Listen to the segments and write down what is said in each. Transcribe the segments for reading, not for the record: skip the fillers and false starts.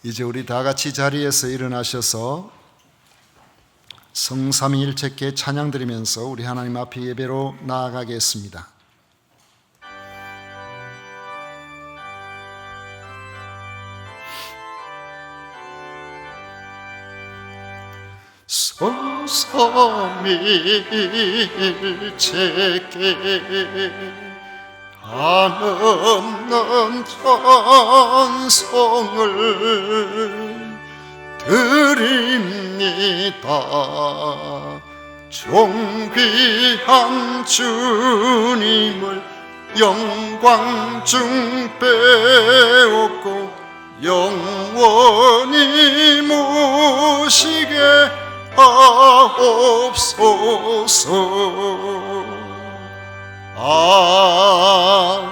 이제 우리 다 같이 자리에서 일어나셔서 성삼위일체께 찬양 드리면서 우리 하나님 앞에 예배로 나아가겠습니다. 성삼위일체께 한없는 찬송을 드립니다. 존귀한 주님을 영광 중 빼앗고 영원히 모시게 하옵소서. 아멘.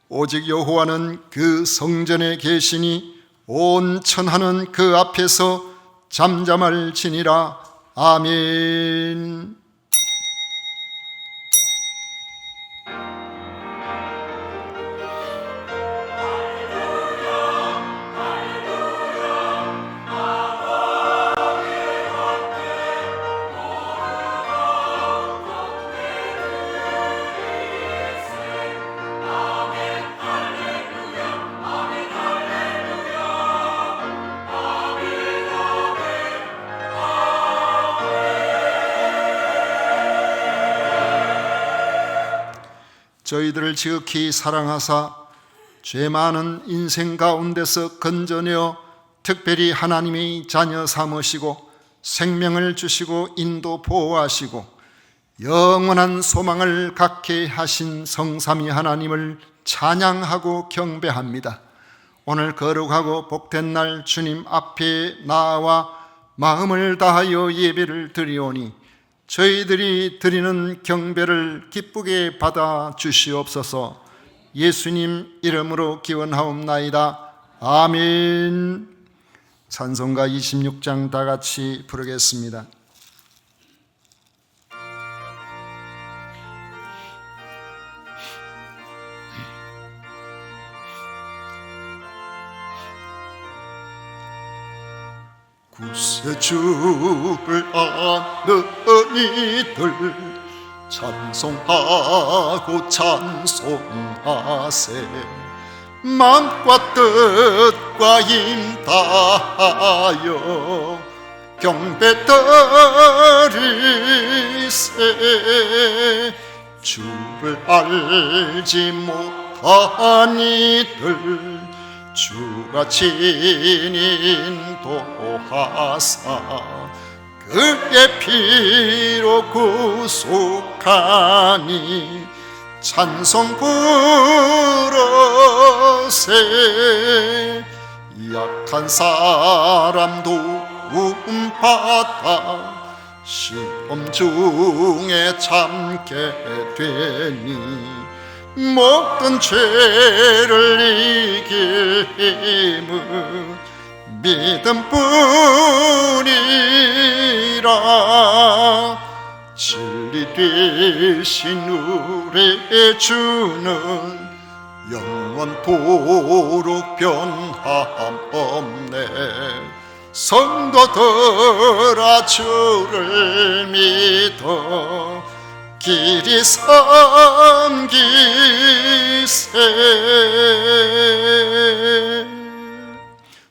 오직 여호와는 그 성전에 계시니 온 천하는 그 앞에서 잠잠할지니라. 아멘. 저희들을 지극히 사랑하사 죄 많은 인생 가운데서 건져내어 특별히 하나님의 자녀 삼으시고 생명을 주시고 인도 보호하시고 영원한 소망을 갖게 하신 성삼위 하나님을 찬양하고 경배합니다. 오늘 거룩하고 복된 날 주님 앞에 나와 마음을 다하여 예배를 드리오니 저희들이 드리는 경배를 기쁘게 받아 주시옵소서. 예수님 이름으로 기원하옵나이다. 아멘. 찬송가 26장 다 같이 부르겠습니다. 구세주를 아는 이들 찬송하고 찬송하세. 마음과 뜻과 힘 다하여 경배 드리세. 주를 알지 못한 이들 주가 친히 인도하사 그의 피로 구속하니 찬송 부르세. 약한 사람 도움받아 시험 중에 참게 되니 모든 죄를 이길 힘은 믿음뿐이라. 진리 되신 우리 주는 영원토록 변함 없네. 성도들아 주를 믿어 길이 섬기세.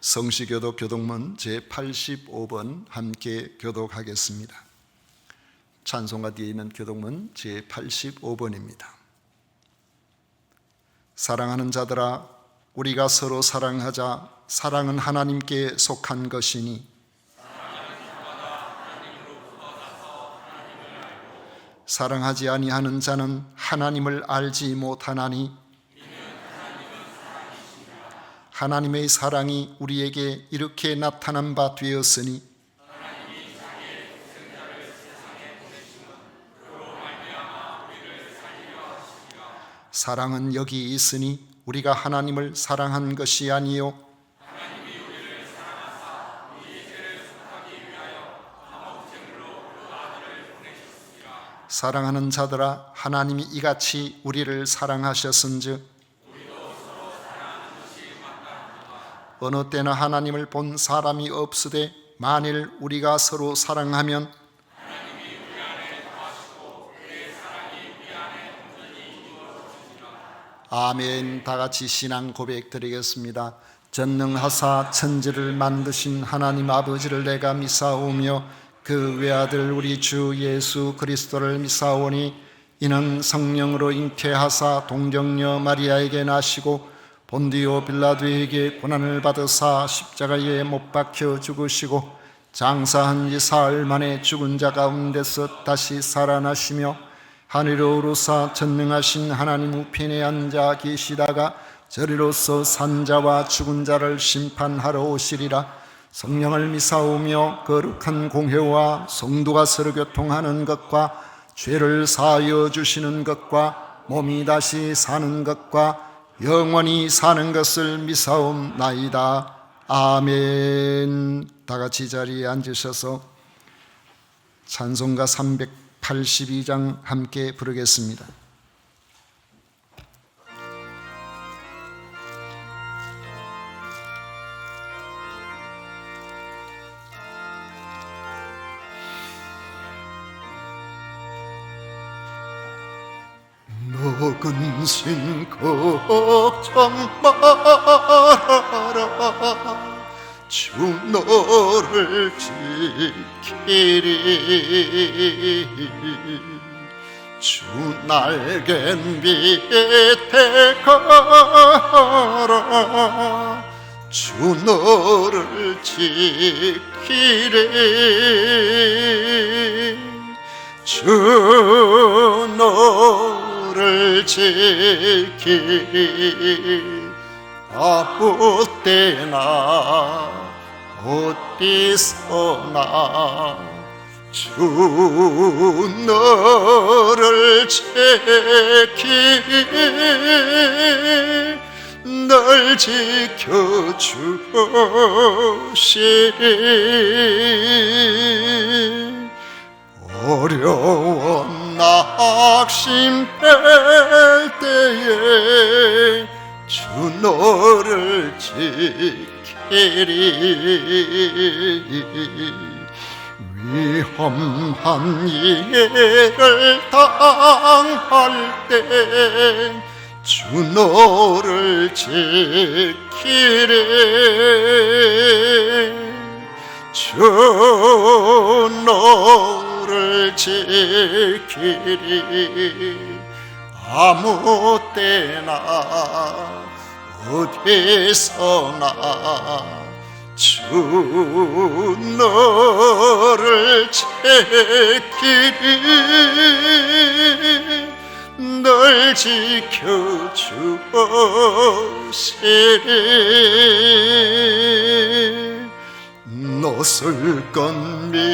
성시교독 교독문 제85번 함께 교독하겠습니다. 찬송가 뒤에 있는 교독문 제85번입니다. 사랑하는 자들아 우리가 서로 사랑하자. 사랑은 하나님께 속한 것이니 사랑하지 아니하는 자는 하나님을 알지 못하나니 하나님의 사랑이 우리에게 이렇게 나타난 바 되었으니 사랑은 여기 있으니 우리가 하나님을 사랑한 것이 아니요 사랑하는 자들아, 하나님이 이같이 우리를 사랑하셨은즉 어느 때나 하나님을 본 사람이 없으되 만일 우리가 서로 사랑하면 아멘. 다 같이 신앙 고백 드리겠습니다. 전능하사 천지를 만드신 하나님 아버지를 내가 믿사오며 그 외아들 우리 주 예수 그리스도를 믿사오니 이는 성령으로 잉태하사 동정녀 마리아에게 나시고 본디오 빌라도에게 고난을 받으사 십자가에 못 박혀 죽으시고 장사한 지 사흘 만에 죽은 자 가운데서 다시 살아나시며 하늘로 오르사 전능하신 하나님 우편에 앉아 계시다가 저리로서 산자와 죽은 자를 심판하러 오시리라. 성령을 믿사오며 거룩한 공회와 성도가 서로 교통하는 것과 죄를 사하여 주시는 것과 몸이 다시 사는 것과 영원히 사는 것을 믿사옵나이다. 아멘. 다 같이 자리에 앉으셔서 찬송가 382장 함께 부르겠습니다. 녹은 신 걱정 말아라 주 너를 지키리 주 날개 밑에 가라 주 너를 지키리 주 너를 지키리 아무 때나 어디서나 주 너를 지키리 널 지켜주시리 어려운 낙심될 때에 주 너를 지키리 위험한 일을 당할 때 주 너를 지키리 주 너를 지키리 아무 때나 어디서나 주 너를 지키리 널 지켜주시리 놋을 건미하시고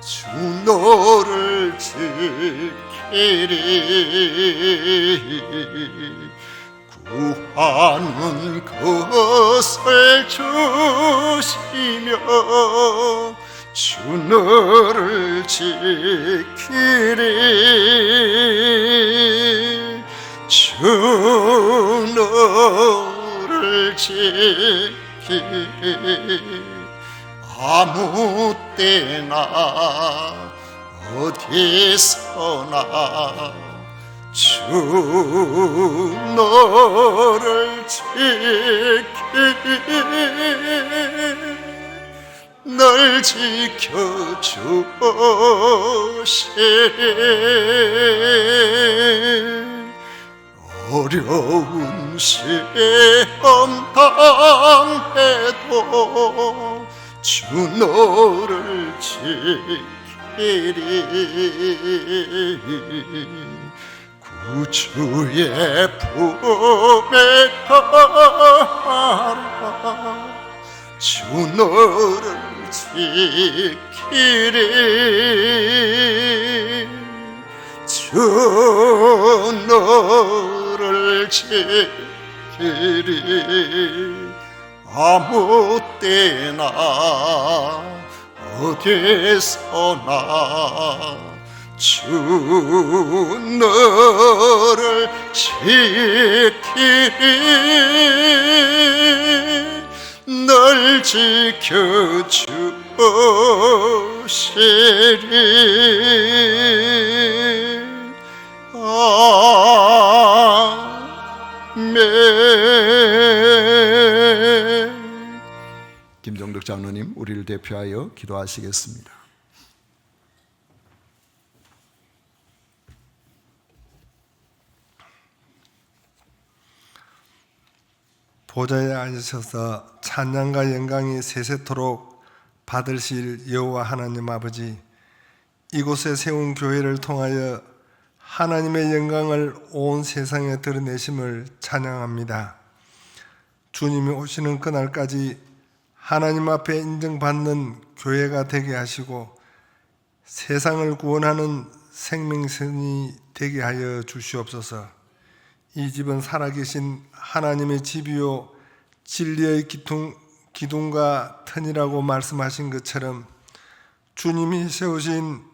주 너를 지키리 구하는 것을 주시며 주 너를 지키리 주 너를 지키리 아무 때나 어디서나 주 너를 지키리 널 지켜주시리 어려운 시험 당해도 주 너를 지키리 구주의 품에 가라 주 너를 지키리 주 너를 지키리 아무 때나 어디서나 주 너를 지키리 널 지켜주시리 아멘. 김정덕 장로님, 우리를 대표하여 기도하시겠습니다. 보좌에 앉으셔서 찬양과 영광이 세세토록 받으실 여호와 하나님 아버지, 이곳에 세운 교회를 통하여 하나님의 영광을 온 세상에 드러내심을 찬양합니다. 주님이 오시는 그날까지 하나님 앞에 인정받는 교회가 되게 하시고 세상을 구원하는 생명선이 되게 하여 주시옵소서. 이 집은 살아계신 하나님의 집이요 진리의 기둥과 터이라고 말씀하신 것처럼 주님이 세우신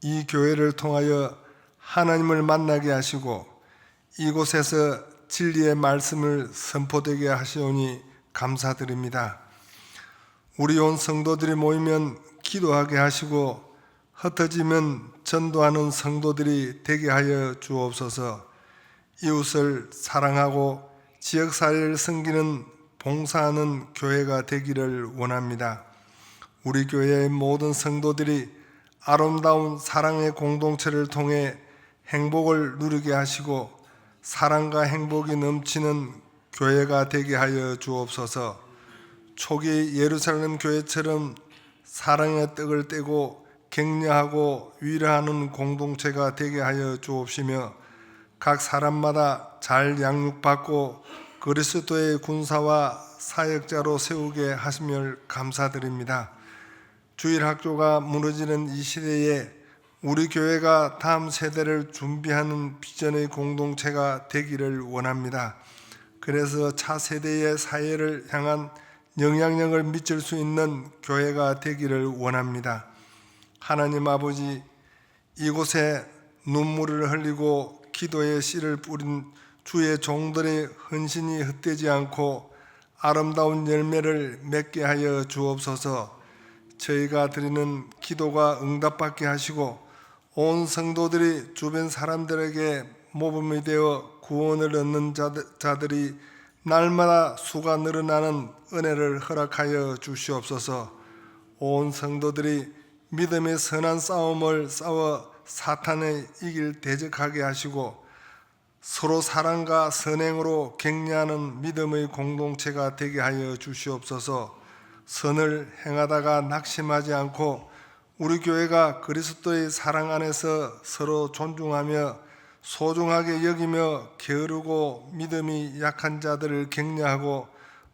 이 교회를 통하여 하나님을 만나게 하시고 이곳에서 진리의 말씀을 선포되게 하시오니 감사드립니다. 우리 온 성도들이 모이면 기도하게 하시고 흩어지면 전도하는 성도들이 되게 하여 주옵소서. 이웃을 사랑하고 지역사회를 섬기는 봉사하는 교회가 되기를 원합니다. 우리 교회의 모든 성도들이 아름다운 사랑의 공동체를 통해 행복을 누리게 하시고 사랑과 행복이 넘치는 교회가 되게 하여 주옵소서. 초기 예루살렘 교회처럼 사랑의 떡을 떼고 격려하고 위로하는 공동체가 되게 하여 주옵시며 각 사람마다 잘 양육받고 그리스도의 군사와 사역자로 세우게 하시며 감사드립니다. 주일학교가 무너지는 이 시대에 우리 교회가 다음 세대를 준비하는 비전의 공동체가 되기를 원합니다. 그래서 차세대의 사회를 향한 영향력을 미칠 수 있는 교회가 되기를 원합니다. 하나님 아버지, 이곳에 눈물을 흘리고 기도의 씨를 뿌린 주의 종들의 헌신이 헛되지 않고 아름다운 열매를 맺게 하여 주옵소서. 저희가 드리는 기도가 응답받게 하시고 온 성도들이 주변 사람들에게 모범이 되어 구원을 얻는 자들이 날마다 수가 늘어나는 은혜를 허락하여 주시옵소서. 온 성도들이 믿음의 선한 싸움을 싸워 사탄의 이길 대적하게 하시고 서로 사랑과 선행으로 격려하는 믿음의 공동체가 되게 하여 주시옵소서. 선을 행하다가 낙심하지 않고 우리 교회가 그리스도의 사랑 안에서 서로 존중하며 소중하게 여기며 게으르고 믿음이 약한 자들을 격려하고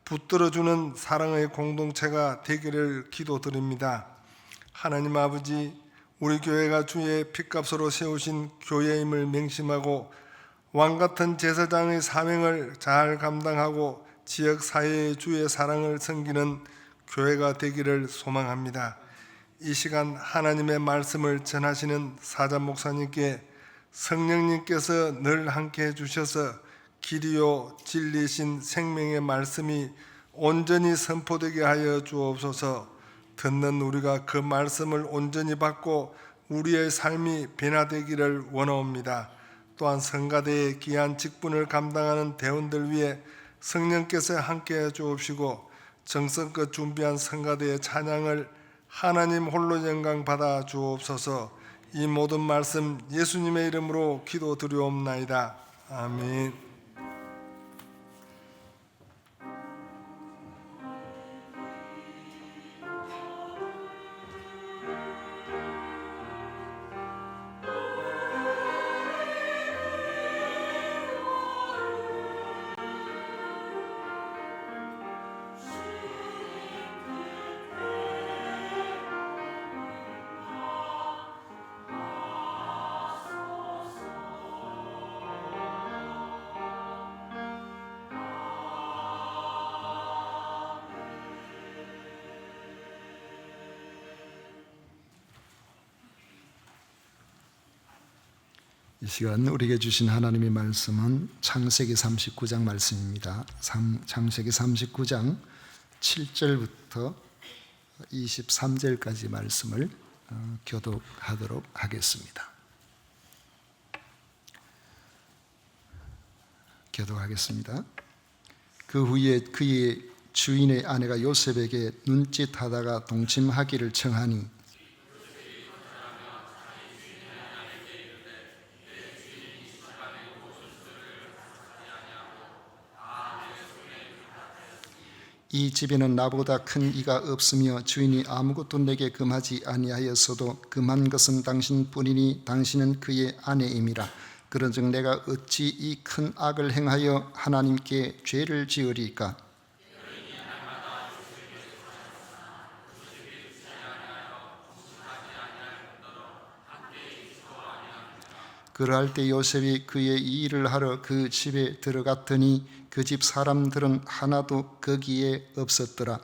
붙들어주는 사랑의 공동체가 되기를 기도드립니다. 하나님 아버지, 우리 교회가 주의 핏값으로 세우신 교회임을 맹심하고 왕같은 제사장의 사명을 잘 감당하고 지역사회의 주의 사랑을 섬기는 교회가 되기를 소망합니다. 이 시간 하나님의 말씀을 전하시는 사자 목사님께 성령님께서 늘 함께 해주셔서 길이요 진리신 생명의 말씀이 온전히 선포되게 하여 주옵소서. 듣는 우리가 그 말씀을 온전히 받고 우리의 삶이 변화되기를 원하옵니다. 또한 성가대의 귀한 직분을 감당하는 대원들 위해 성령께서 함께해 주옵시고 정성껏 준비한 성가대의 찬양을 하나님 홀로 영광 받아 주옵소서. 이 모든 말씀 예수님의 이름으로 기도드리옵나이다. 아멘. 이 시간 우리에게 주신 하나님의 말씀은 창세기 39장 말씀입니다. 창세기 39장 7절부터 23절까지 말씀을 교독하도록 하겠습니다. 교독하겠습니다. 그 후에 그의 주인의 아내가 요셉에게 눈짓하다가 동침하기를 청하니 이 집에는 나보다 큰 이가 없으며 주인이 아무것도 내게 금하지 아니하였어도 금한 것은 당신뿐이니 당신은 그의 아내임이라. 그런즉 내가 어찌 이 큰 악을 행하여 하나님께 죄를 지으리까? 그러할 때 요셉이 그의 이 일을 하러 그 집에 들어갔더니 그 집 사람들은 하나도 거기에 없었더라.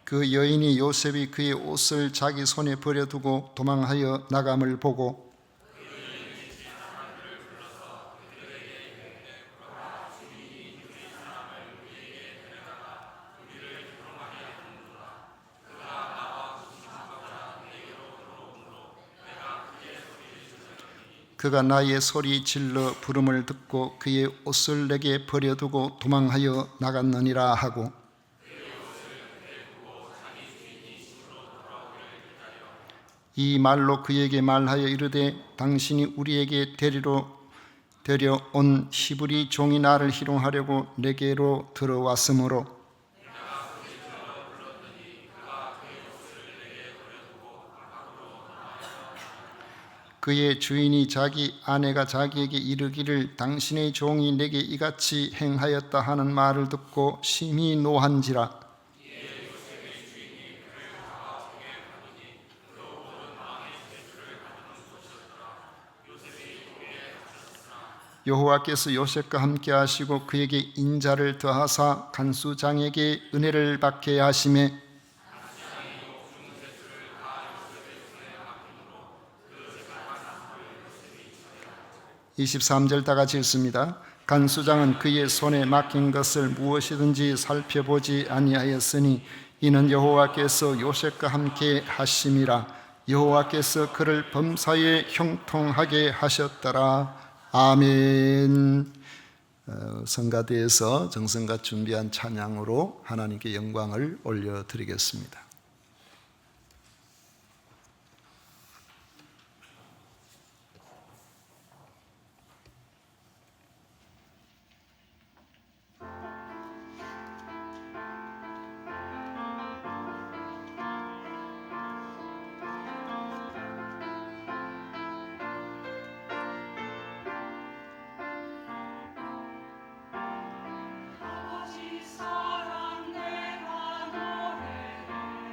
그 여인이 요셉이 그의 옷을 자기 손에 버려두고 도망하여 나감을 보고 그가 나의 소리 질러 부름을 듣고 그의 옷을 내게 버려두고 도망하여 나갔느니라 하고 이 말로 그에게 말하여 이르되 당신이 우리에게 데려온 히브리 종이 나를 희롱하려고 내게로 들어왔으므로 그의 주인이 자기 아내가 자기에게 이르기를 당신의 종이 내게 이같이 행하였다 하는 말을 듣고 심히 노한지라. 여호와께서 요셉과 함께 하시고 그에게 인자를 더하사 간수장에게 은혜를 받게 하시매 23절 다 같이 읽습니다. 간수장은 그의 손에 맡긴 것을 무엇이든지 살펴보지 아니하였으니 이는 여호와께서 요셉과 함께 하심이라. 여호와께서 그를 범사에 형통하게 하셨더라. 아멘. 성가대에서 정성과 준비한 찬양으로 하나님께 영광을 올려드리겠습니다. 사랑 내가 노래해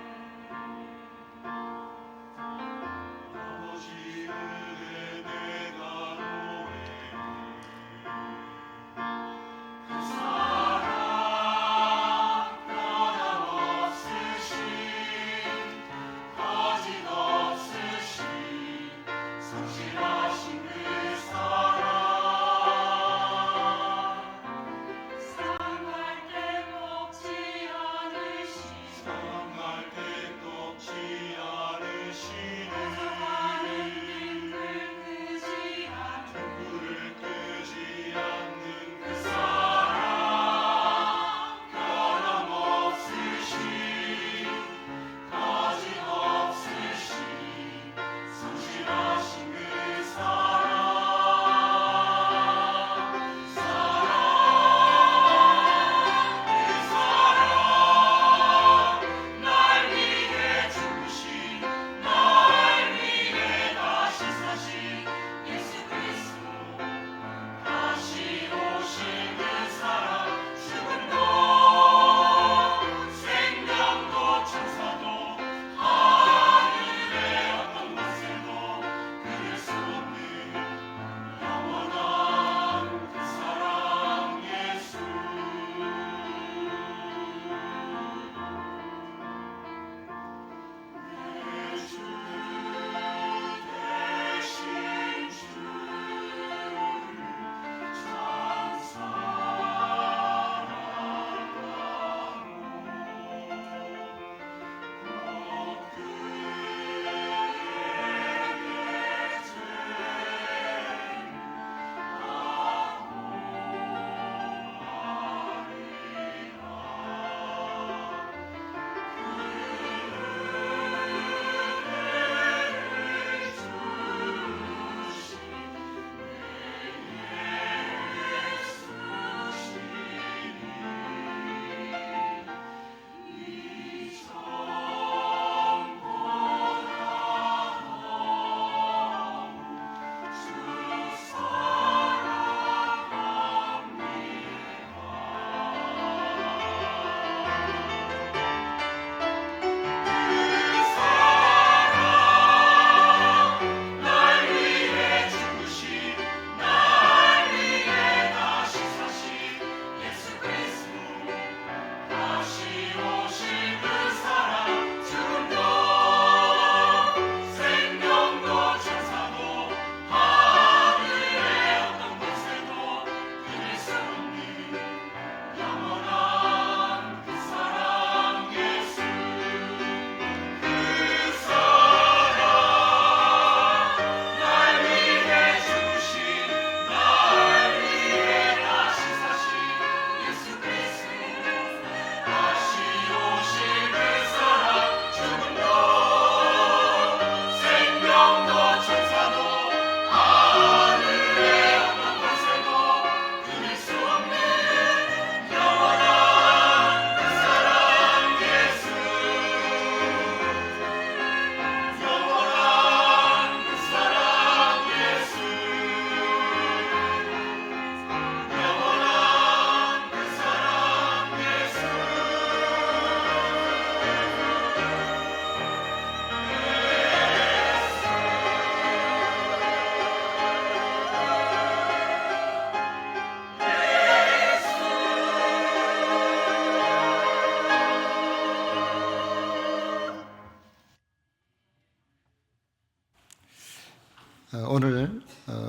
오늘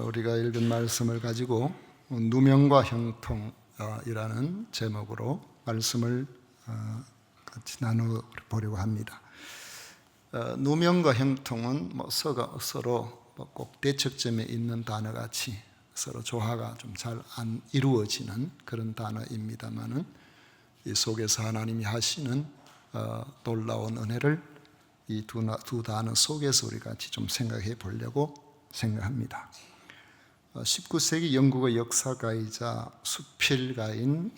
우리가 읽은 말씀을 가지고 누명과 형통이라는 제목으로 말씀을 같이 나눠보려고 합니다. 누명과 형통은 서로 꼭 대척점에 있는 단어같이 서로 조화가 좀 잘 안 이루어지는 그런 단어입니다만은 이 속에서 하나님이 하시는 놀라운 은혜를 이 두 단어 속에서 우리 같이 좀 생각해 보려고 생각합니다. 19세기 영국의 역사가이자 수필가인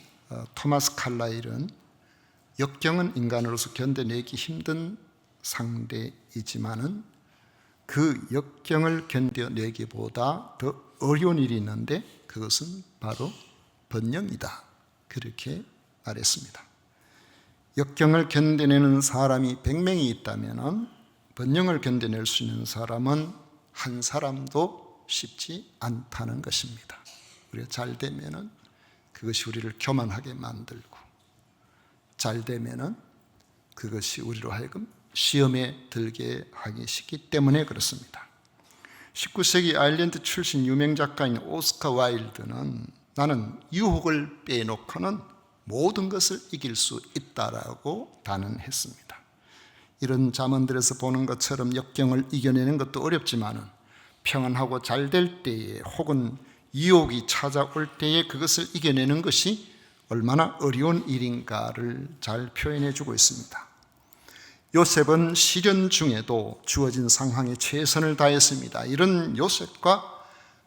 토마스 칼라일은 역경은 인간으로서 견뎌내기 힘든 상대이지만은 그 역경을 견뎌내기보다 더 어려운 일이 있는데 그것은 바로 번영이다. 그렇게 말했습니다. 역경을 견뎌내는 사람이 100명이 있다면 번영을 견뎌낼 수 있는 사람은 한 사람도 쉽지 않다는 것입니다. 우리가 잘 되면은 그것이 우리를 교만하게 만들고, 잘 되면은 그것이 우리로 하여금 시험에 들게 하기 쉽기 때문에 그렇습니다. 19세기 아일랜드 출신 유명 작가인 오스카 와일드는 나는 유혹을 빼놓고는 모든 것을 이길 수 있다라고 단언했습니다. 이런 잠언들에서 보는 것처럼 역경을 이겨내는 것도 어렵지만은 평안하고 잘 될 때에 혹은 유혹이 찾아올 때에 그것을 이겨내는 것이 얼마나 어려운 일인가를 잘 표현해 주고 있습니다. 요셉은 시련 중에도 주어진 상황에 최선을 다했습니다. 이런 요셉과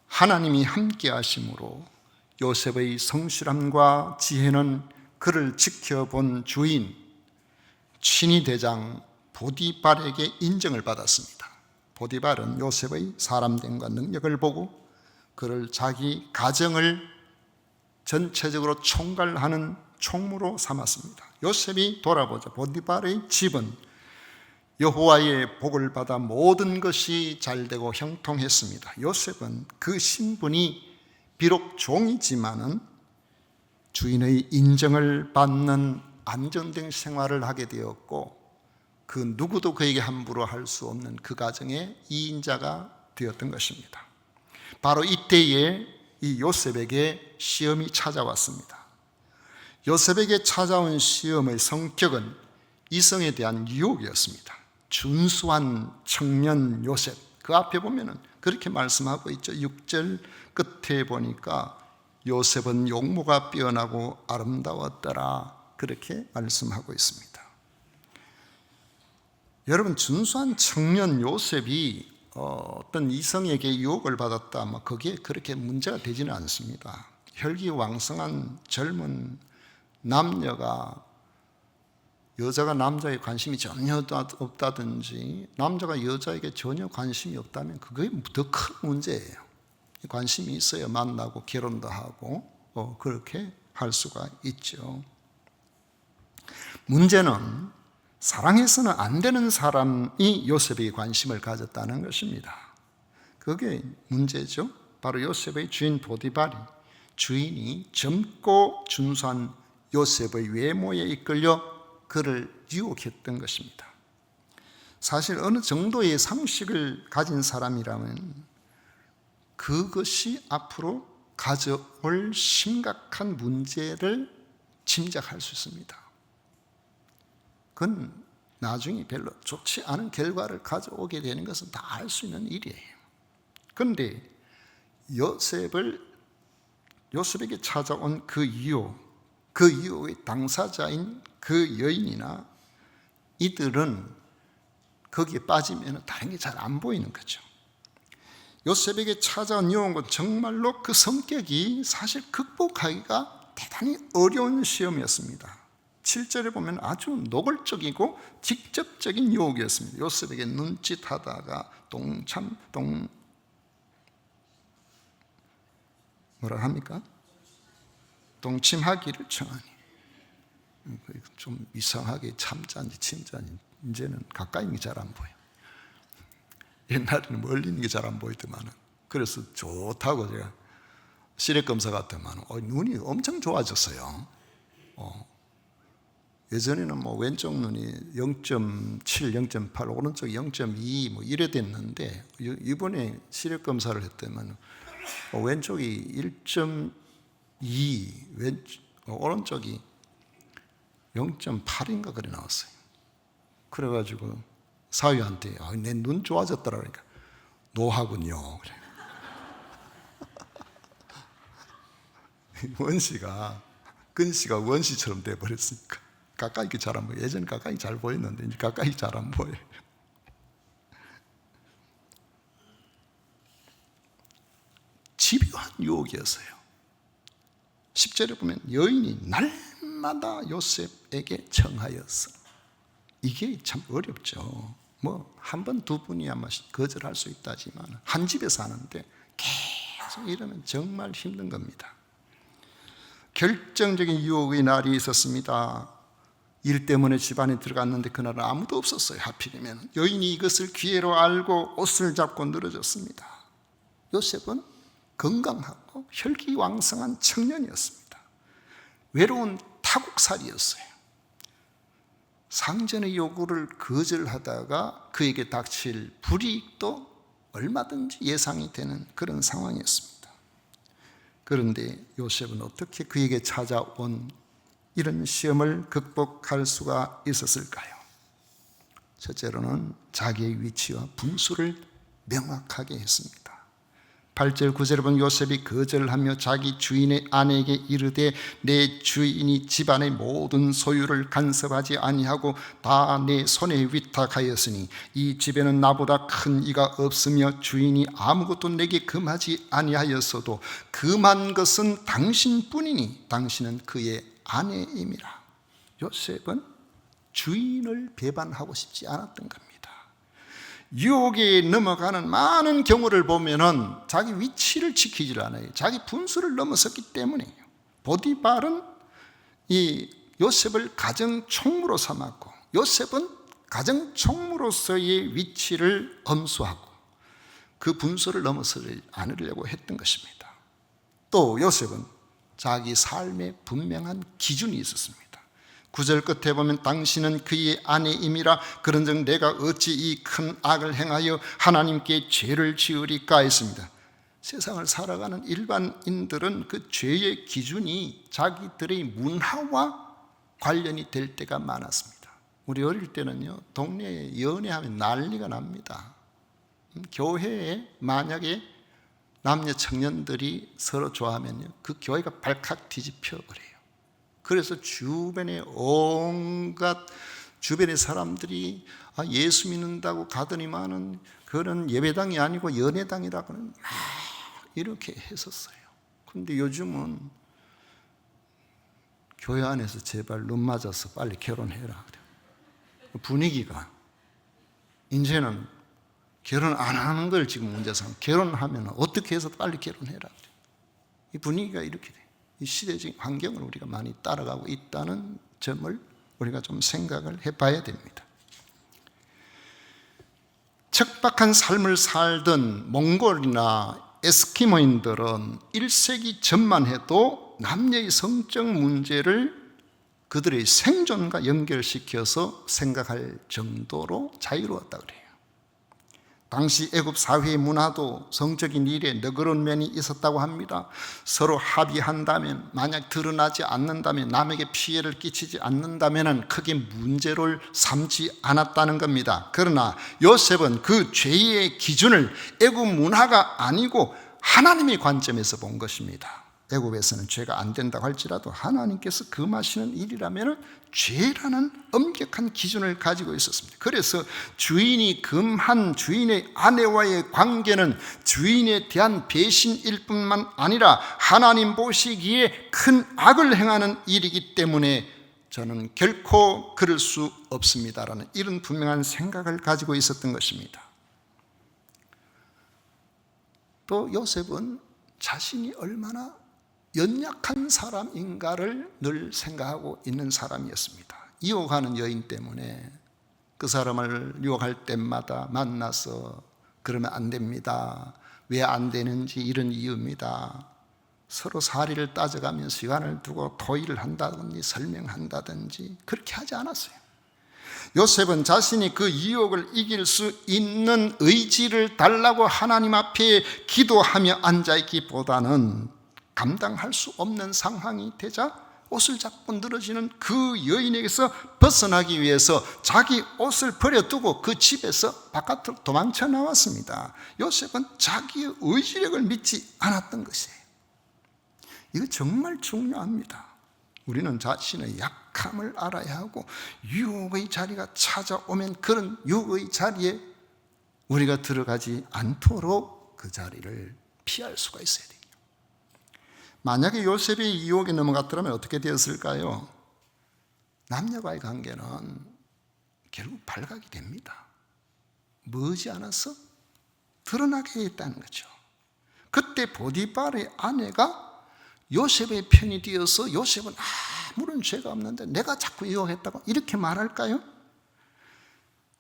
하나님이 함께 하심으로 요셉의 성실함과 지혜는 그를 지켜본 주인 친위 대장 보디발에게 인정을 받았습니다. 보디발은 요셉의 사람됨과 능력을 보고 그를 자기 가정을 전체적으로 총괄하는 총무로 삼았습니다. 요셉이 돌아보자 보디발의 집은 여호와의 복을 받아 모든 것이 잘되고 형통했습니다. 요셉은 그 신분이 비록 종이지만은 주인의 인정을 받는 안정된 생활을 하게 되었고 그 누구도 그에게 함부로 할 수 없는 그 가정의 이인자가 되었던 것입니다. 바로 이때에 이 요셉에게 시험이 찾아왔습니다. 요셉에게 찾아온 시험의 성격은 이성에 대한 유혹이었습니다. 준수한 청년 요셉, 그 앞에 보면은 그렇게 말씀하고 있죠. 6절 끝에 보니까 요셉은 용모가 뛰어나고 아름다웠더라, 그렇게 말씀하고 있습니다. 여러분, 준수한 청년 요셉이 어떤 이성에게 유혹을 받았다, 거기에 그렇게 문제가 되지는 않습니다. 혈기왕성한 젊은 남녀가 여자가 남자에 관심이 전혀 없다든지 남자가 여자에게 전혀 관심이 없다면 그게 더 큰 문제예요. 관심이 있어야 만나고 결혼도 하고 그렇게 할 수가 있죠. 문제는 사랑해서는 안 되는 사람이 요셉에게 관심을 가졌다는 것입니다. 그게 문제죠. 바로 요셉의 주인 보디발이 주인이 젊고 준수한 요셉의 외모에 이끌려 그를 유혹했던 것입니다. 사실 어느 정도의 상식을 가진 사람이라면 그것이 앞으로 가져올 심각한 문제를 짐작할 수 있습니다. 그건 나중에 별로 좋지 않은 결과를 가져오게 되는 것은 다 알 수 있는 일이에요. 그런데 요셉에게 찾아온 그 유혹의 당사자인 그 여인이나 이들은 거기에 빠지면 다른 게 잘 안 보이는 거죠. 요셉에게 찾아온 유혹은 정말로 그 성격이 사실 극복하기가 대단히 어려운 시험이었습니다. 7절에 보면 아주 노골적이고 직접적인 유혹이었습니다. 요셉에게 눈짓하다가 동침하기를 청하니. 좀 이상하게 참자니 침자니 이제는 가까이 있는 게 잘 안 보여. 옛날에는 멀리 있는 게 잘 안 보이더만은, 그래서 좋다고 제가 시력 검사 갔더만 눈이 엄청 좋아졌어요. 예전에는 뭐 왼쪽 눈이 0.7, 0.8, 오른쪽 0.2 뭐 이래 됐는데 이번에 시력 검사를 했더니 왼쪽이 1.2, 오른쪽이 0.8인가 그래 나왔어요. 그래가지고 사위한테 내 눈 좋아졌더라 그러니까 노하군요. 그래. 원씨가 근씨가 원씨처럼 돼버렸으니까 가까이 잘 안 보여. 예전 가까이 잘 보였는데 이제 가까이 잘 안 보여요. 집요한 유혹이었어요. 10절에 보면 여인이 날마다 요셉에게 청하였어. 이게 참 어렵죠. 뭐 한 번, 두 분이야 거절할 수 있다지만 한 집에 사는데 계속 이러면 정말 힘든 겁니다. 결정적인 유혹의 날이 있었습니다. 일 때문에 집안에 들어갔는데 그날은 아무도 없었어요. 하필이면 여인이 이것을 기회로 알고 옷을 잡고 늘어졌습니다. 요셉은 건강하고 혈기왕성한 청년이었습니다. 외로운 타국살이였어요. 상전의 요구를 거절하다가 그에게 닥칠 불이익도 얼마든지 예상이 되는 그런 상황이었습니다. 그런데 요셉은 어떻게 그에게 찾아온 이런 시험을 극복할 수가 있었을까요? 첫째로는 자기의 위치와 분수를 명확하게 했습니다. 8절 9절에 보면 요셉이 거절하며 자기 주인의 아내에게 이르되 내 주인이 집안의 모든 소유를 간섭하지 아니하고 다 내 손에 위탁하였으니 이 집에는 나보다 큰 이가 없으며 주인이 아무것도 내게 금하지 아니하였어도 금한 것은 당신뿐이니 당신은 그의 아내임이라. 요셉은 주인을 배반하고 싶지 않았던 겁니다. 유혹에 넘어가는 많은 경우를 보면은 자기 위치를 지키질 않아요. 자기 분수를 넘어섰기 때문이에요. 보디발은 이 요셉을 가정총무로 삼았고 요셉은 가정총무로서의 위치를 엄수하고 그 분수를 넘어서지 않으려고 했던 것입니다. 또 요셉은 자기 삶에 분명한 기준이 있었습니다. 9절 끝에 보면 당신은 그의 아내임이라 그런즉 내가 어찌 이 큰 악을 행하여 하나님께 죄를 지으리까 했습니다. 세상을 살아가는 일반인들은 그 죄의 기준이 자기들의 문화와 관련이 될 때가 많았습니다. 우리 어릴 때는요 동네에 연애하면 난리가 납니다. 교회에 만약에 남녀 청년들이 서로 좋아하면요 그 교회가 발칵 뒤집혀 버려요. 그래서 주변에 온갖 주변의 사람들이 예수 믿는다고 가더니만은 그런 예배당이 아니고 연애당이라고는 막 이렇게 했었어요. 근데 요즘은 교회 안에서 제발 눈 맞아서 빨리 결혼해라. 분위기가 이제는 결혼 안 하는 걸 지금 문제 삼아. 결혼하면 어떻게 해서 빨리 결혼해라. 이 분위기가 이렇게 돼요. 이 시대적인 환경을 우리가 많이 따라가고 있다는 점을 우리가 좀 생각을 해봐야 됩니다. 척박한 삶을 살던 몽골이나 에스키모인들은 1세기 전만 해도 남녀의 성적 문제를 그들의 생존과 연결시켜서 생각할 정도로 자유로웠다 그래요. 당시 애굽 사회의 문화도 성적인 일에 너그러운 면이 있었다고 합니다. 서로 합의한다면, 만약 드러나지 않는다면, 남에게 피해를 끼치지 않는다면 크게 문제를 삼지 않았다는 겁니다. 그러나 요셉은 그 죄의 기준을 애굽 문화가 아니고 하나님의 관점에서 본 것입니다. 애굽에서는 죄가 안 된다고 할지라도 하나님께서 금하시는 일이라면 죄라는 엄격한 기준을 가지고 있었습니다. 그래서 주인이 금한 주인의 아내와의 관계는 주인에 대한 배신일 뿐만 아니라 하나님 보시기에 큰 악을 행하는 일이기 때문에 저는 결코 그럴 수 없습니다라는 이런 분명한 생각을 가지고 있었던 것입니다. 또 요셉은 자신이 얼마나 연약한 사람인가를 늘 생각하고 있는 사람이었습니다. 유혹하는 여인 때문에 그 사람을 유혹할 때마다 만나서 그러면 안 됩니다. 왜 안 되는지 이런 이유입니다. 서로 사리를 따져가며 시간을 두고 토의를 한다든지 설명한다든지 그렇게 하지 않았어요. 요셉은 자신이 그 유혹을 이길 수 있는 의지를 달라고 하나님 앞에 기도하며 앉아있기보다는 감당할 수 없는 상황이 되자 옷을 잡고 늘어지는 그 여인에게서 벗어나기 위해서 자기 옷을 버려두고 그 집에서 바깥으로 도망쳐 나왔습니다. 요셉은 자기의 의지력을 믿지 않았던 것이에요. 이거 정말 중요합니다. 우리는 자신의 약함을 알아야 하고 유혹의 자리가 찾아오면 그런 유혹의 자리에 우리가 들어가지 않도록 그 자리를 피할 수가 있어야 돼요. 만약에 요셉이 유혹에 넘어갔더라면 어떻게 되었을까요? 남녀와의 관계는 결국 발각이 됩니다. 머지않아서 드러나게 했다는 거죠. 그때 보디발의 아내가 요셉의 편이 되어서 요셉은 아무런 죄가 없는데 내가 자꾸 유혹했다고 이렇게 말할까요?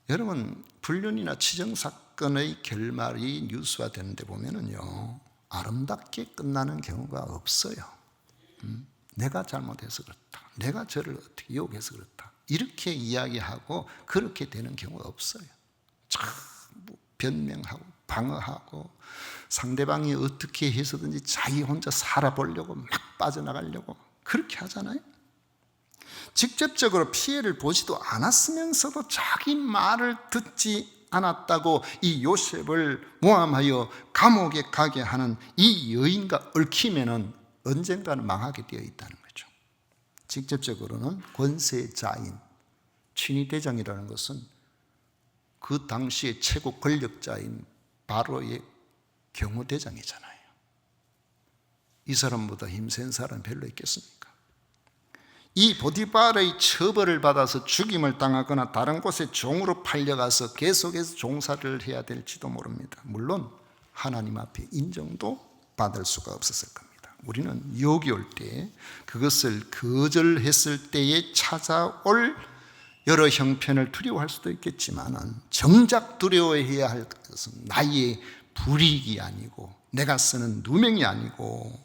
여러분, 불륜이나 치정사건의 결말이 뉴스화되는데 보면은요, 아름답게 끝나는 경우가 없어요. 내가 잘못해서 그렇다, 내가 저를 어떻게 유혹해서 그렇다, 이렇게 이야기하고 그렇게 되는 경우가 없어요. 참 변명하고 방어하고 상대방이 어떻게 해서든지 자기 혼자 살아보려고 막 빠져나가려고 그렇게 하잖아요. 직접적으로 피해를 보지도 않았으면서도 자기 말을 듣지 않았다고 이 요셉을 모함하여 감옥에 가게 하는 이 여인과 얽히면은 언젠가는 망하게 되어 있다는 거죠. 직접적으로는 권세자인 친위대장이라는 것은 그 당시의 최고 권력자인 바로의 경호대장이잖아요. 이 사람보다 힘센 사람 별로 있겠습니까? 이 보디발의 처벌을 받아서 죽임을 당하거나 다른 곳에 종으로 팔려가서 계속해서 종사를 해야 될지도 모릅니다. 물론 하나님 앞에 인정도 받을 수가 없었을 겁니다. 우리는 유혹이 올 때 그것을 거절했을 때에 찾아올 여러 형편을 두려워할 수도 있겠지만 정작 두려워해야 할 것은 나의 불이익이 아니고 내가 쓰는 누명이 아니고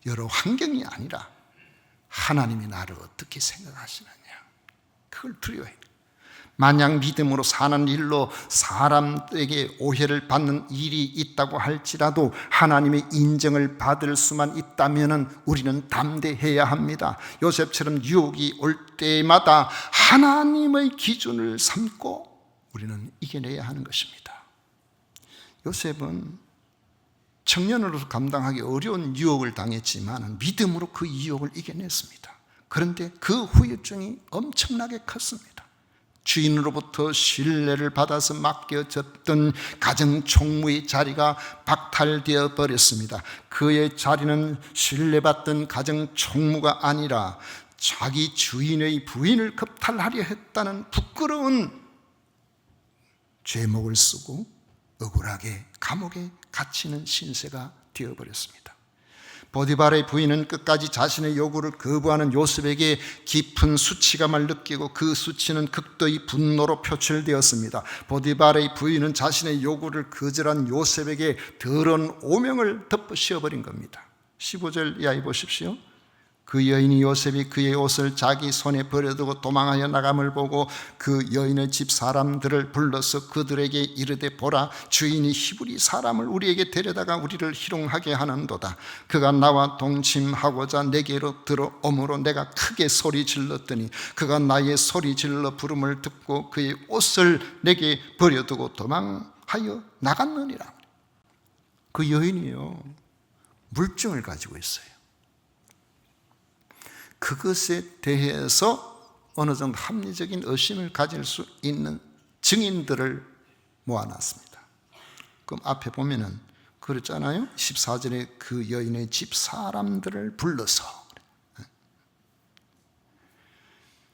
여러 환경이 아니라 하나님이 나를 어떻게 생각하시느냐, 그걸 두려워해요. 만약 믿음으로 사는 일로 사람에게 오해를 받는 일이 있다고 할지라도 하나님의 인정을 받을 수만 있다면 우리는 담대해야 합니다. 요셉처럼 유혹이 올 때마다 하나님의 기준을 삼고 우리는 이겨내야 하는 것입니다. 요셉은 청년으로서 감당하기 어려운 유혹을 당했지만 믿음으로 그 유혹을 이겨냈습니다. 그런데 그 후유증이 엄청나게 컸습니다. 주인으로부터 신뢰를 받아서 맡겨졌던 가정총무의 자리가 박탈되어 버렸습니다. 그의 자리는 신뢰받던 가정총무가 아니라 자기 주인의 부인을 겁탈하려 했다는 부끄러운 죄목을 쓰고 억울하게 감옥에 갇히는 신세가 되어버렸습니다. 보디발의 부인은 끝까지 자신의 요구를 거부하는 요셉에게 깊은 수치감을 느끼고 그 수치는 극도의 분노로 표출되었습니다. 보디발의 부인은 자신의 요구를 거절한 요셉에게 더러운 오명을 덮어 씌워버린 겁니다. 15절 이하에 보십시오. 그 여인이 요셉이 그의 옷을 자기 손에 버려두고 도망하여 나감을 보고 그 여인의 집 사람들을 불러서 그들에게 이르되 보라, 주인이 히브리 사람을 우리에게 데려다가 우리를 희롱하게 하는도다. 그가 나와 동침하고자 내게로 들어오므로 내가 크게 소리 질렀더니 그가 나의 소리 질러 부름을 듣고 그의 옷을 내게 버려두고 도망하여 나갔느니라. 그 여인이요, 물증을 가지고 있어요. 그것에 대해서 어느 정도 합리적인 의심을 가질 수 있는 증인들을 모아놨습니다. 그럼 앞에 보면은 그랬잖아요. 14절에 그 여인의 집 사람들을 불러서,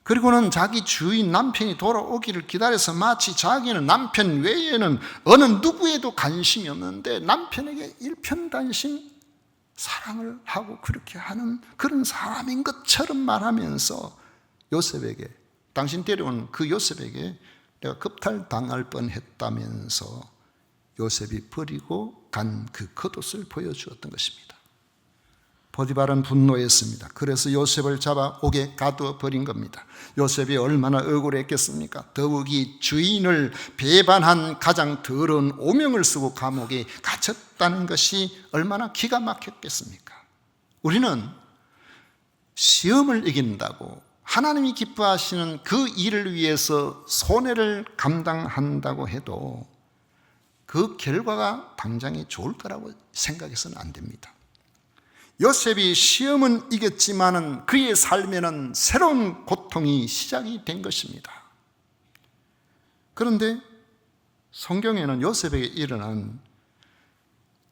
그리고는 자기 주인 남편이 돌아오기를 기다려서 마치 자기는 남편 외에는 어느 누구에도 관심이 없는데 남편에게 일편단심 사랑을 하고 그렇게 하는 그런 사람인 것처럼 말하면서 요셉에게, 당신 데려온 그 요셉에게 내가 겁탈당할 뻔했다면서 요셉이 버리고 간 그 겉옷을 보여주었던 것입니다. 보디발은 분노했습니다. 그래서 요셉을 잡아 옥에 가두어 버린 겁니다. 요셉이 얼마나 억울했겠습니까? 더욱이 주인을 배반한 가장 더러운 오명을 쓰고 감옥에 갇혔다는 것이 얼마나 기가 막혔겠습니까? 우리는 시험을 이긴다고 하나님이 기뻐하시는 그 일을 위해서 손해를 감당한다고 해도 그 결과가 당장에 좋을 거라고 생각해서는 안 됩니다. 요셉이 시험은 이겼지만은 그의 삶에는 새로운 고통이 시작이 된 것입니다. 그런데 성경에는 요셉에게 일어난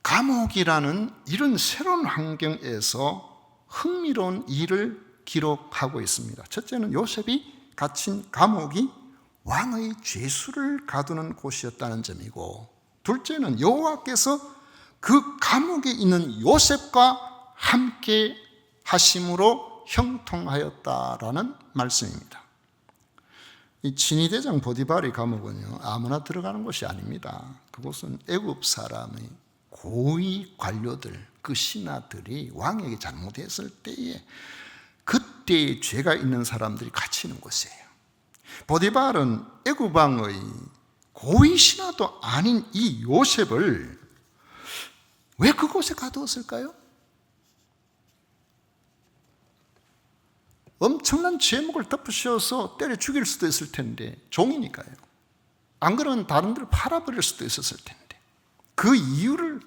감옥이라는 이런 새로운 환경에서 흥미로운 일을 기록하고 있습니다. 첫째는 요셉이 갇힌 감옥이 왕의 죄수를 가두는 곳이었다는 점이고, 둘째는 여호와께서 그 감옥에 있는 요셉과 함께 하심으로 형통하였다라는 말씀입니다. 이 친위대장 보디발의 감옥은요, 아무나 들어가는 곳이 아닙니다. 그곳은 애굽 사람의 고위 관료들, 그 신하들이 왕에게 잘못했을 때에 그때의 죄가 있는 사람들이 갇히는 곳이에요. 보디발은 애굽 왕의 고위 신하도 아닌 이 요셉을 왜 그곳에 가두었을까요? 엄청난 죄목을 덮으셔서 때려 죽일 수도 있을 텐데, 종이니까요. 안 그러면 다른 데를 팔아버릴 수도 있었을 텐데, 그 이유를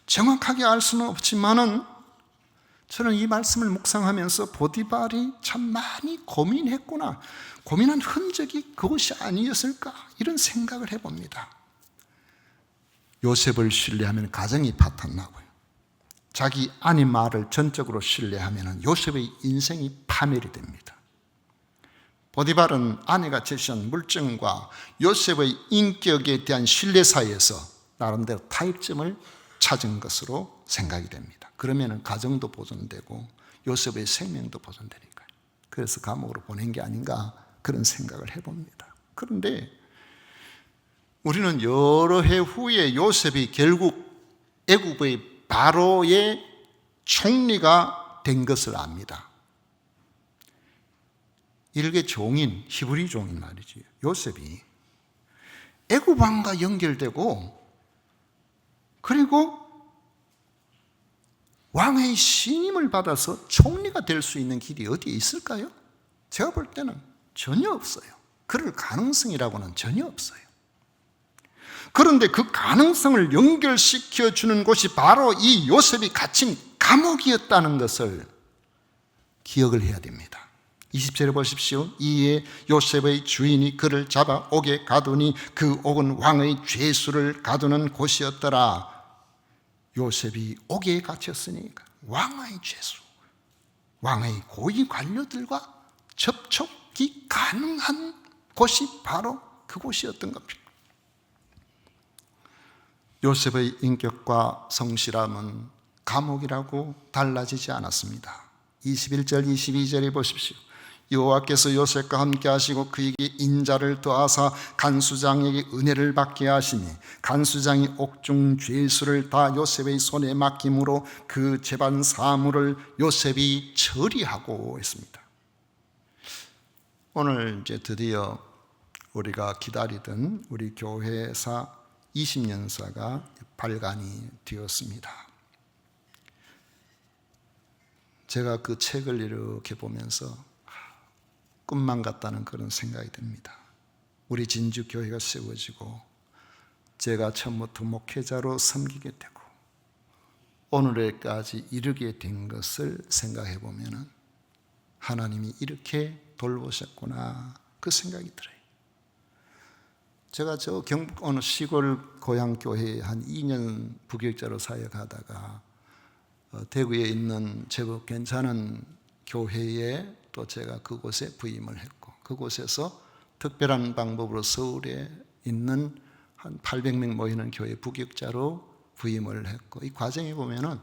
정확하게 알 수는 없지만은 저는 이 말씀을 묵상하면서 보디발이 참 많이 고민했구나, 고민한 흔적이 그것이 아니었을까, 이런 생각을 해봅니다. 요셉을 신뢰하면 가정이 파탄나고요, 자기 아내 말을 전적으로 신뢰하면 요셉의 인생이 파멸이 됩니다. 보디발은 아내가 제시한 물증과 요셉의 인격에 대한 신뢰 사이에서 나름대로 타협점을 찾은 것으로 생각이 됩니다. 그러면 가정도 보존되고 요셉의 생명도 보존되니까요. 그래서 감옥으로 보낸 게 아닌가, 그런 생각을 해봅니다. 그런데 우리는 여러 해 후에 요셉이 결국 애굽의 바로의 총리가 된 것을 압니다. 일개 종인, 히브리 종인 말이지, 요셉이 애굽 왕과 연결되고, 그리고 왕의 신임을 받아서 총리가 될 수 있는 길이 어디에 있을까요? 제가 볼 때는 전혀 없어요. 그럴 가능성이라고는 전혀 없어요. 그런데 그 가능성을 연결시켜 주는 곳이 바로 이 요셉이 갇힌 감옥이었다는 것을 기억을 해야 됩니다. 20절에 보십시오. 이에 요셉의 주인이 그를 잡아 옥에 가두니 그 옥은 왕의 죄수를 가두는 곳이었더라. 요셉이 옥에 갇혔으니 왕의 죄수, 왕의 고위 관료들과 접촉이 가능한 곳이 바로 그곳이었던 겁니다. 요셉의 인격과 성실함은 감옥이라고 달라지지 않았습니다. 21절 22절에 보십시오. 여호와께서 요셉과 함께 하시고 그에게 인자를 더하사 간수장에게 은혜를 받게 하시니 간수장이 옥중 죄수를 다 요셉의 손에 맡김으로 그 재반 사물을 요셉이 처리하고 있습니다. 오늘 이제 드디어 우리가 기다리던 우리 교회사 20년사가 발간이 되었습니다. 제가 그 책을 이렇게 보면서 꿈만 같다는 그런 생각이 듭니다. 우리 진주교회가 세워지고 제가 처음부터 목회자로 섬기게 되고 오늘에까지 이르게 된 것을 생각해 보면 하나님이 이렇게 돌보셨구나, 그 생각이 들어요. 제가 저 경북 어느 시골 고향교회에 한 2년 부교육자로 사역하다가 대구에 있는 제법 괜찮은 교회에 또 제가 그곳에 부임을 했고, 그곳에서 특별한 방법으로 서울에 있는 한 800명 모이는 교회 부교육자로 부임을 했고, 이 과정에 보면은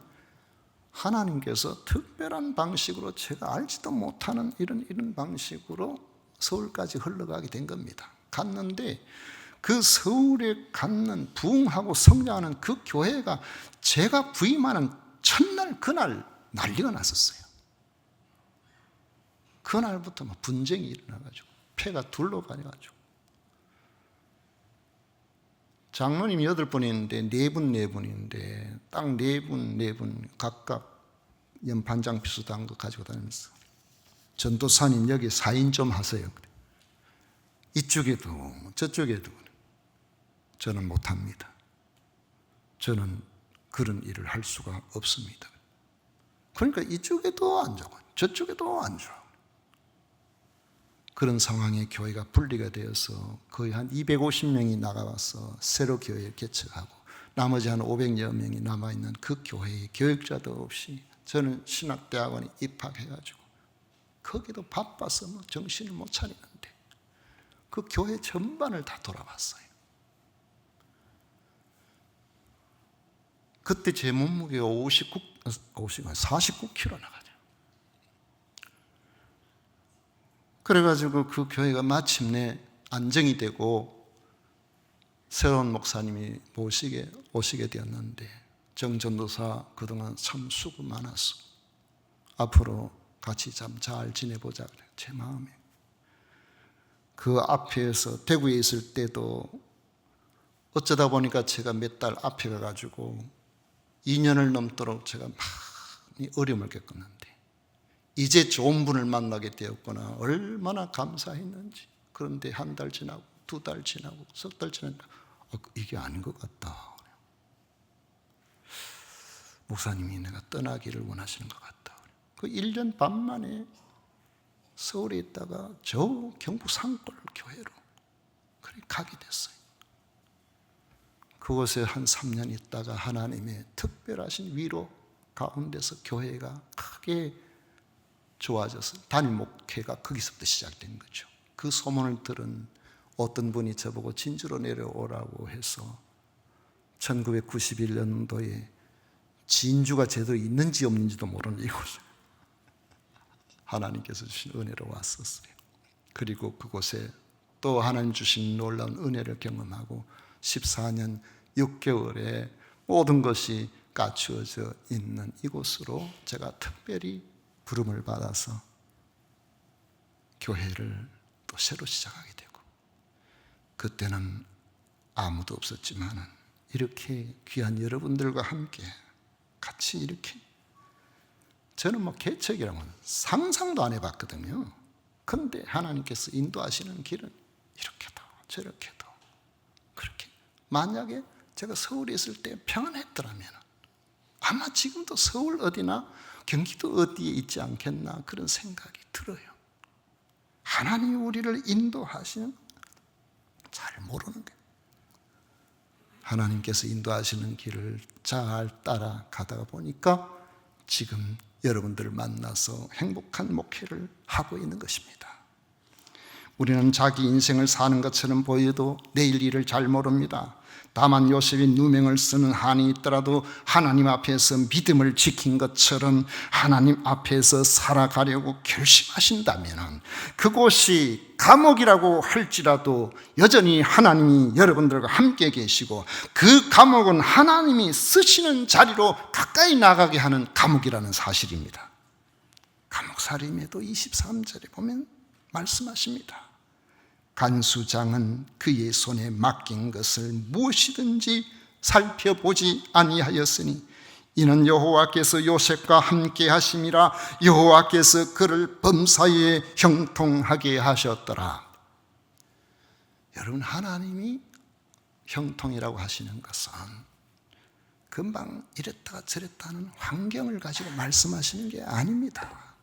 하나님께서 특별한 방식으로 제가 알지도 못하는 이런 방식으로 서울까지 흘러가게 된 겁니다. 갔는데 그 서울에 갖는 부흥하고 성장하는 그 교회가 제가 부임하는 첫날 그날 난리가 났었어요. 그날부터 막 분쟁이 일어나가지고 폐가 둘로 가려가지고 장로님이 8분이었는데 4분인데 딱 4분 각각 연반장 비슷한 거 가지고 다니면서 전도사님 여기 사인 좀 하세요. 이쪽에도 저쪽에도 저는 못합니다. 저는 그런 일을 할 수가 없습니다. 그러니까 이쪽에도 안 좋고 저쪽에도 안 좋아. 그런 상황에 교회가 분리가 되어서 거의 한 250명이 나가와서 새로 교회를 개척하고 나머지 한 500여 명이 남아있는 그 교회에 교육자도 없이 저는 신학대학원에 입학해가지고 거기도 바빠서 뭐 정신을 못 차리는데 그 교회 전반을 다 돌아봤어요. 그때 제 몸무게가 49kg 나가죠. 그래가지고 그 교회가 마침내 안정이 되고 새로운 목사님이 오시게 되었는데 정전도사 그동안 참 수고 많았어. 앞으로 같이 참 잘 지내보자 그래. 제 마음에. 그 앞에서 대구에 있을 때도 어쩌다 보니까 제가 몇 달 앞에 가가지고 2년을 넘도록 제가 많이 어려움을 겪었는데 이제 좋은 분을 만나게 되었구나. 얼마나 감사했는지. 그런데 한 달 지나고 2달 지나고 석 달 지나니까 이게 아닌 것 같다. 목사님이 내가 떠나기를 원하시는 것 같다. 그 1년 반 만에 서울에 있다가 저 경북 산골 교회로 그렇게 가게 됐어요. 그곳에 한 3년 있다가 하나님의 특별하신 위로 가운데서 교회가 크게 좋아져서 단일 목회가 거기서부터 시작된 거죠. 그 소문을 들은 어떤 분이 저보고 진주로 내려오라고 해서 1991년도에 진주가 제대로 있는지 없는지도 모르는 이곳에 하나님께서 주신 은혜로 왔었어요. 그리고 그곳에 또 하나님 주신 놀라운 은혜를 경험하고 14년 6개월에 모든 것이 갖추어져 있는 이곳으로 제가 특별히 부름을 받아서 교회를 또 새로 시작하게 되고, 그때는 아무도 없었지만 이렇게 귀한 여러분들과 함께 같이 이렇게, 저는 뭐 개척이라고는 상상도 안 해봤거든요. 그런데 하나님께서 인도하시는 길은 이렇게도 저렇게도 그렇게, 만약에 제가 서울에 있을 때 평안했더라면 아마 지금도 서울 어디나 경기도 어디에 있지 않겠나 그런 생각이 들어요. 하나님이 우리를 인도하시는, 잘 모르는 거예요. 하나님께서 인도하시는 길을 잘 따라가다가 보니까 지금 여러분들을 만나서 행복한 목회를 하고 있는 것입니다. 우리는 자기 인생을 사는 것처럼 보여도 내일 일을 잘 모릅니다. 다만 요셉이 누명을 쓰는 한이 있더라도 하나님 앞에서 믿음을 지킨 것처럼 하나님 앞에서 살아가려고 결심하신다면 그곳이 감옥이라고 할지라도 여전히 하나님이 여러분들과 함께 계시고, 그 감옥은 하나님이 쓰시는 자리로 가까이 나가게 하는 감옥이라는 사실입니다. 감옥살림에도 23절에 보면 말씀하십니다. 간수장은 그의 손에 맡긴 것을 무엇이든지 살펴보지 아니하였으니 이는 여호와께서 요셉과 함께 하심이라. 여호와께서 그를 범사에 형통하게 하셨더라. 여러분, 하나님이 형통이라고 하시는 것은 금방 이랬다가 저랬다는 환경을 가지고 말씀하시는 게 아닙니다.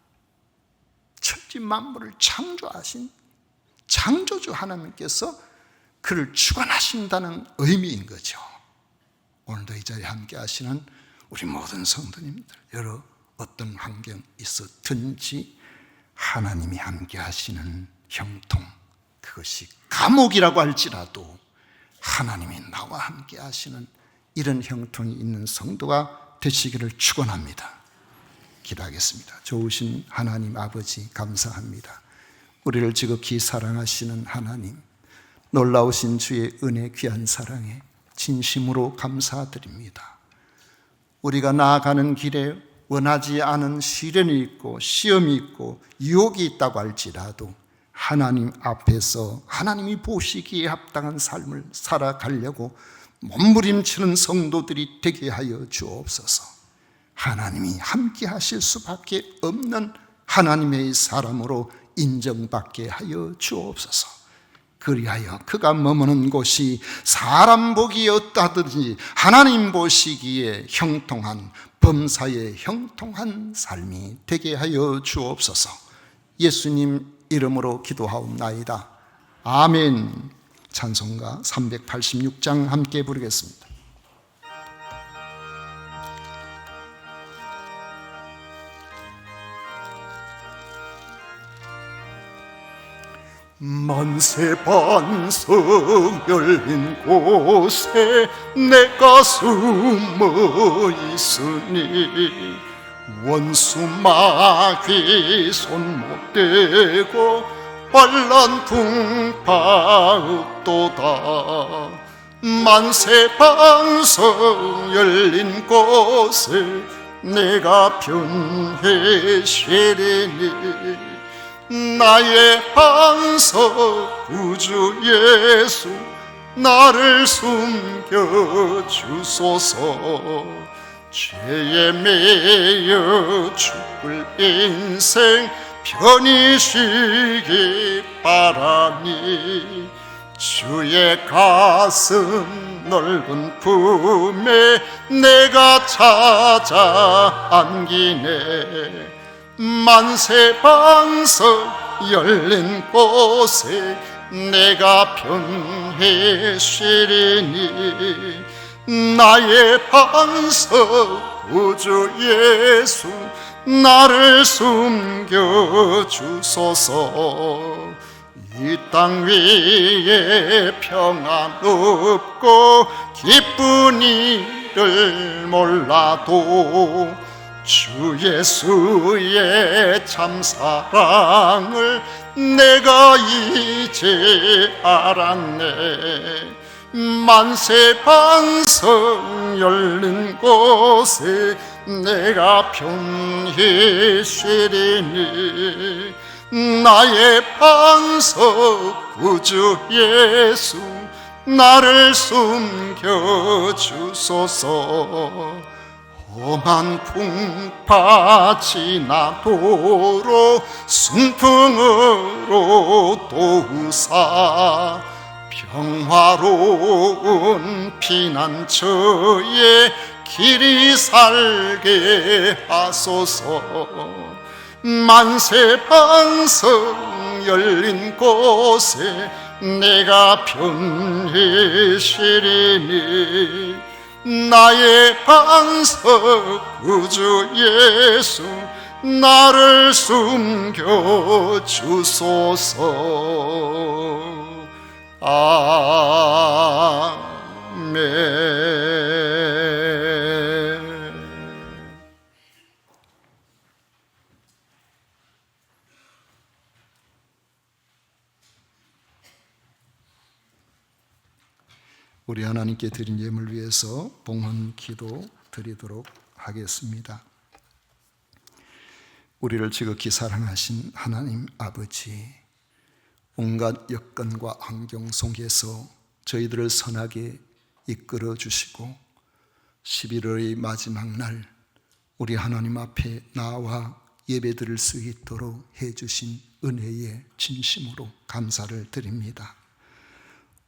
천지 만물을 창조하신 창조주 하나님께서 그를 주관하신다는 의미인 거죠. 오늘도 이 자리에 함께 하시는 우리 모든 성도님들, 여러 어떤 환경 있었든지 하나님이 함께 하시는 형통, 그것이 감옥이라고 할지라도 하나님이 나와 함께 하시는 이런 형통이 있는 성도가 되시기를 축원합니다. 기도하겠습니다. 좋으신 하나님 아버지, 감사합니다. 우리를 지극히 사랑하시는 하나님, 놀라우신 주의 은혜 귀한 사랑에 진심으로 감사드립니다. 우리가 나아가는 길에 원하지 않은 시련이 있고 시험이 있고 유혹이 있다고 할지라도 하나님 앞에서 하나님이 보시기에 합당한 삶을 살아가려고 몸부림치는 성도들이 되게 하여 주옵소서. 하나님이 함께 하실 수밖에 없는 하나님의 사람으로 인정받게 하여 주옵소서. 그리하여 그가 머무는 곳이 사람 보기에 어떠하든지 하나님 보시기에 형통한, 범사에 형통한 삶이 되게 하여 주옵소서. 예수님 이름으로 기도하옵나이다. 아멘. 찬송가 386장 함께 부르겠습니다. 만세 반석 열린 곳에 내가 숨어 있으니 원수 마귀 손 못 대고 환란 풍파 없도다. 만세 반석 열린 곳에 내가 변해 쉬리니 나의 반석 구주 예수 나를 숨겨 주소서. 죄에 매여 죽을 인생 편히 쉬기 바라니 주의 가슴 넓은 품에 내가 찾아 안기네. 만세 반석 열린 곳에 내가 편히 쉬리니 나의 반석 구주 예수 나를 숨겨 주소서. 이 땅 위에 평안 없고 기쁜 일을 몰라도 주 예수의 참사랑을 내가 이제 알았네. 만세 반석 열린 곳에 내가 편히 쉬리니 나의 반석 구주 예수 나를 숨겨 주소서. 험한 풍파 지나도록 순풍으로 도우사 평화로운 피난처에 길이 살게 하소서. 만세 반석 열린 곳에 내가 편히 쉬리니 나의 반석 구주 예수 나를 숨겨 주소서. 아멘. 우리 하나님께 드린 예물 위해서 봉헌 기도 드리도록 하겠습니다. 우리를 지극히 사랑하신 하나님 아버지, 온갖 여건과 환경 속에서 저희들을 선하게 이끌어 주시고 11월의 마지막 날 우리 하나님 앞에 나와 예배 드릴 수 있도록 해주신 은혜에 진심으로 감사를 드립니다.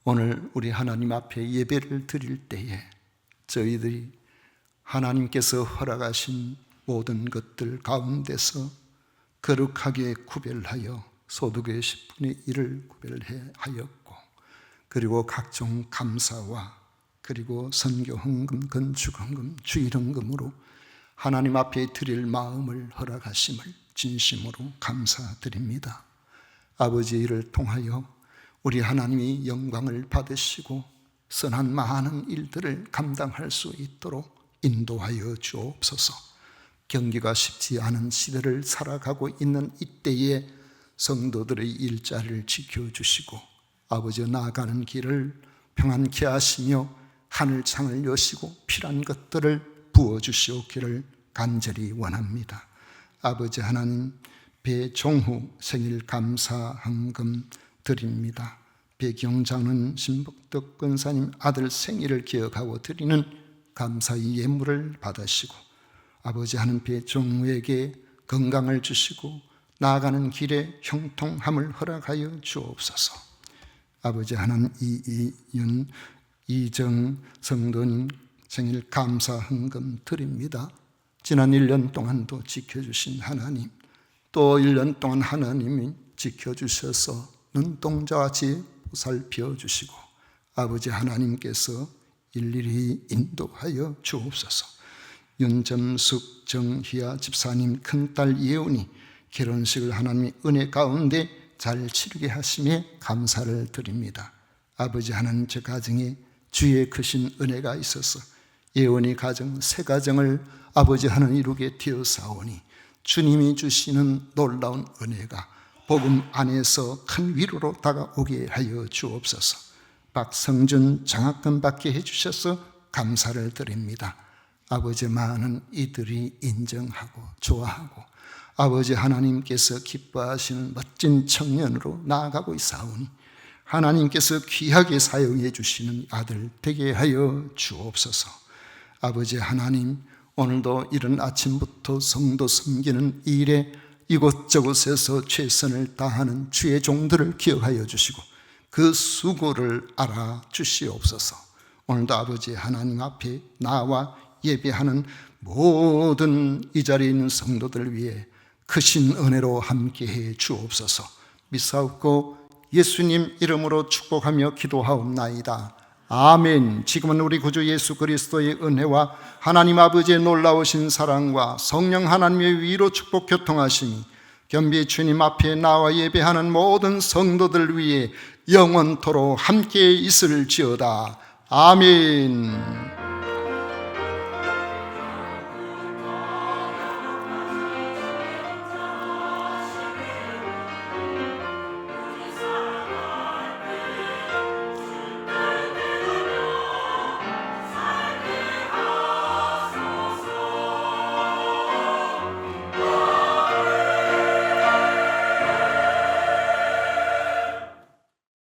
오늘 우리 하나님 앞에 예배를 드릴 때에 저희들이 하나님께서 허락하신 모든 것들 가운데서 거룩하게 구별하여 소득의 10분의 1을 구별하였고, 그리고 각종 감사와 그리고 선교 헌금, 건축 헌금, 주일 헌금으로 하나님 앞에 드릴 마음을 허락하심을 진심으로 감사드립니다. 아버지, 이를 통하여 우리 하나님이 영광을 받으시고 선한 많은 일들을 감당할 수 있도록 인도하여 주옵소서. 경기가 쉽지 않은 시대를 살아가고 있는 이때에 성도들의 일자리를 지켜주시고 아버지 나아가는 길을 평안케 하시며 하늘창을 여시고 필요한 것들을 부어주시옵기를 간절히 원합니다. 아버지 하나님, 배종후 생일 감사헌금 드립니다. 배경장은 신복덕 권사님 아들 생일을 기억하고 드리는 감사의 예물을 받으시고, 아버지 하는 배종후에게 건강을 주시고 나아가는 길에 형통함을 허락하여 주옵소서. 아버지 하나님, 이이윤 이정 성도님 생일 감사헌금 드립니다. 지난 1년 동안도 지켜주신 하나님, 또 1년 동안 하나님이 지켜주셔서 눈동자같이 살펴주시고 아버지 하나님께서 일일이 인도하여 주옵소서. 윤점숙 정희아 집사님 큰딸 예은이 결혼식을 하나님의 은혜 가운데 잘 치르게 하심에 감사를 드립니다. 아버지 하나님, 제 가정에 주의 크신 은혜가 있어서 예언이 가정, 새 가정을 아버지 하나님 이루게 되었사오니 주님이 주시는 놀라운 은혜가 복음 안에서 큰 위로로 다가오게 하여 주옵소서. 박성준 장학금 받게 해주셔서 감사를 드립니다. 아버지, 많은 이들이 인정하고 좋아하고 아버지 하나님께서 기뻐하시는 멋진 청년으로 나아가고 있사오니 하나님께서 귀하게 사용해 주시는 아들 되게 하여 주옵소서. 아버지 하나님, 오늘도 이른 아침부터 성도 섬기는 일에 이곳저곳에서 최선을 다하는 주의 종들을 기억하여 주시고 그 수고를 알아주시옵소서. 오늘도 아버지 하나님 앞에 나와 예배하는 모든 이 자리에 있는 성도들을 위해 크신 은혜로 함께해 주옵소서. 믿사옵고 예수님 이름으로 축복하며 기도하옵나이다. 아멘. 지금은 우리 구주 예수 그리스도의 은혜와 하나님 아버지의 놀라우신 사랑과 성령 하나님의 위로 축복 교통하심이 겸비 주님 앞에 나와 예배하는 모든 성도들 위해 영원토록 함께 있을지어다. 아멘.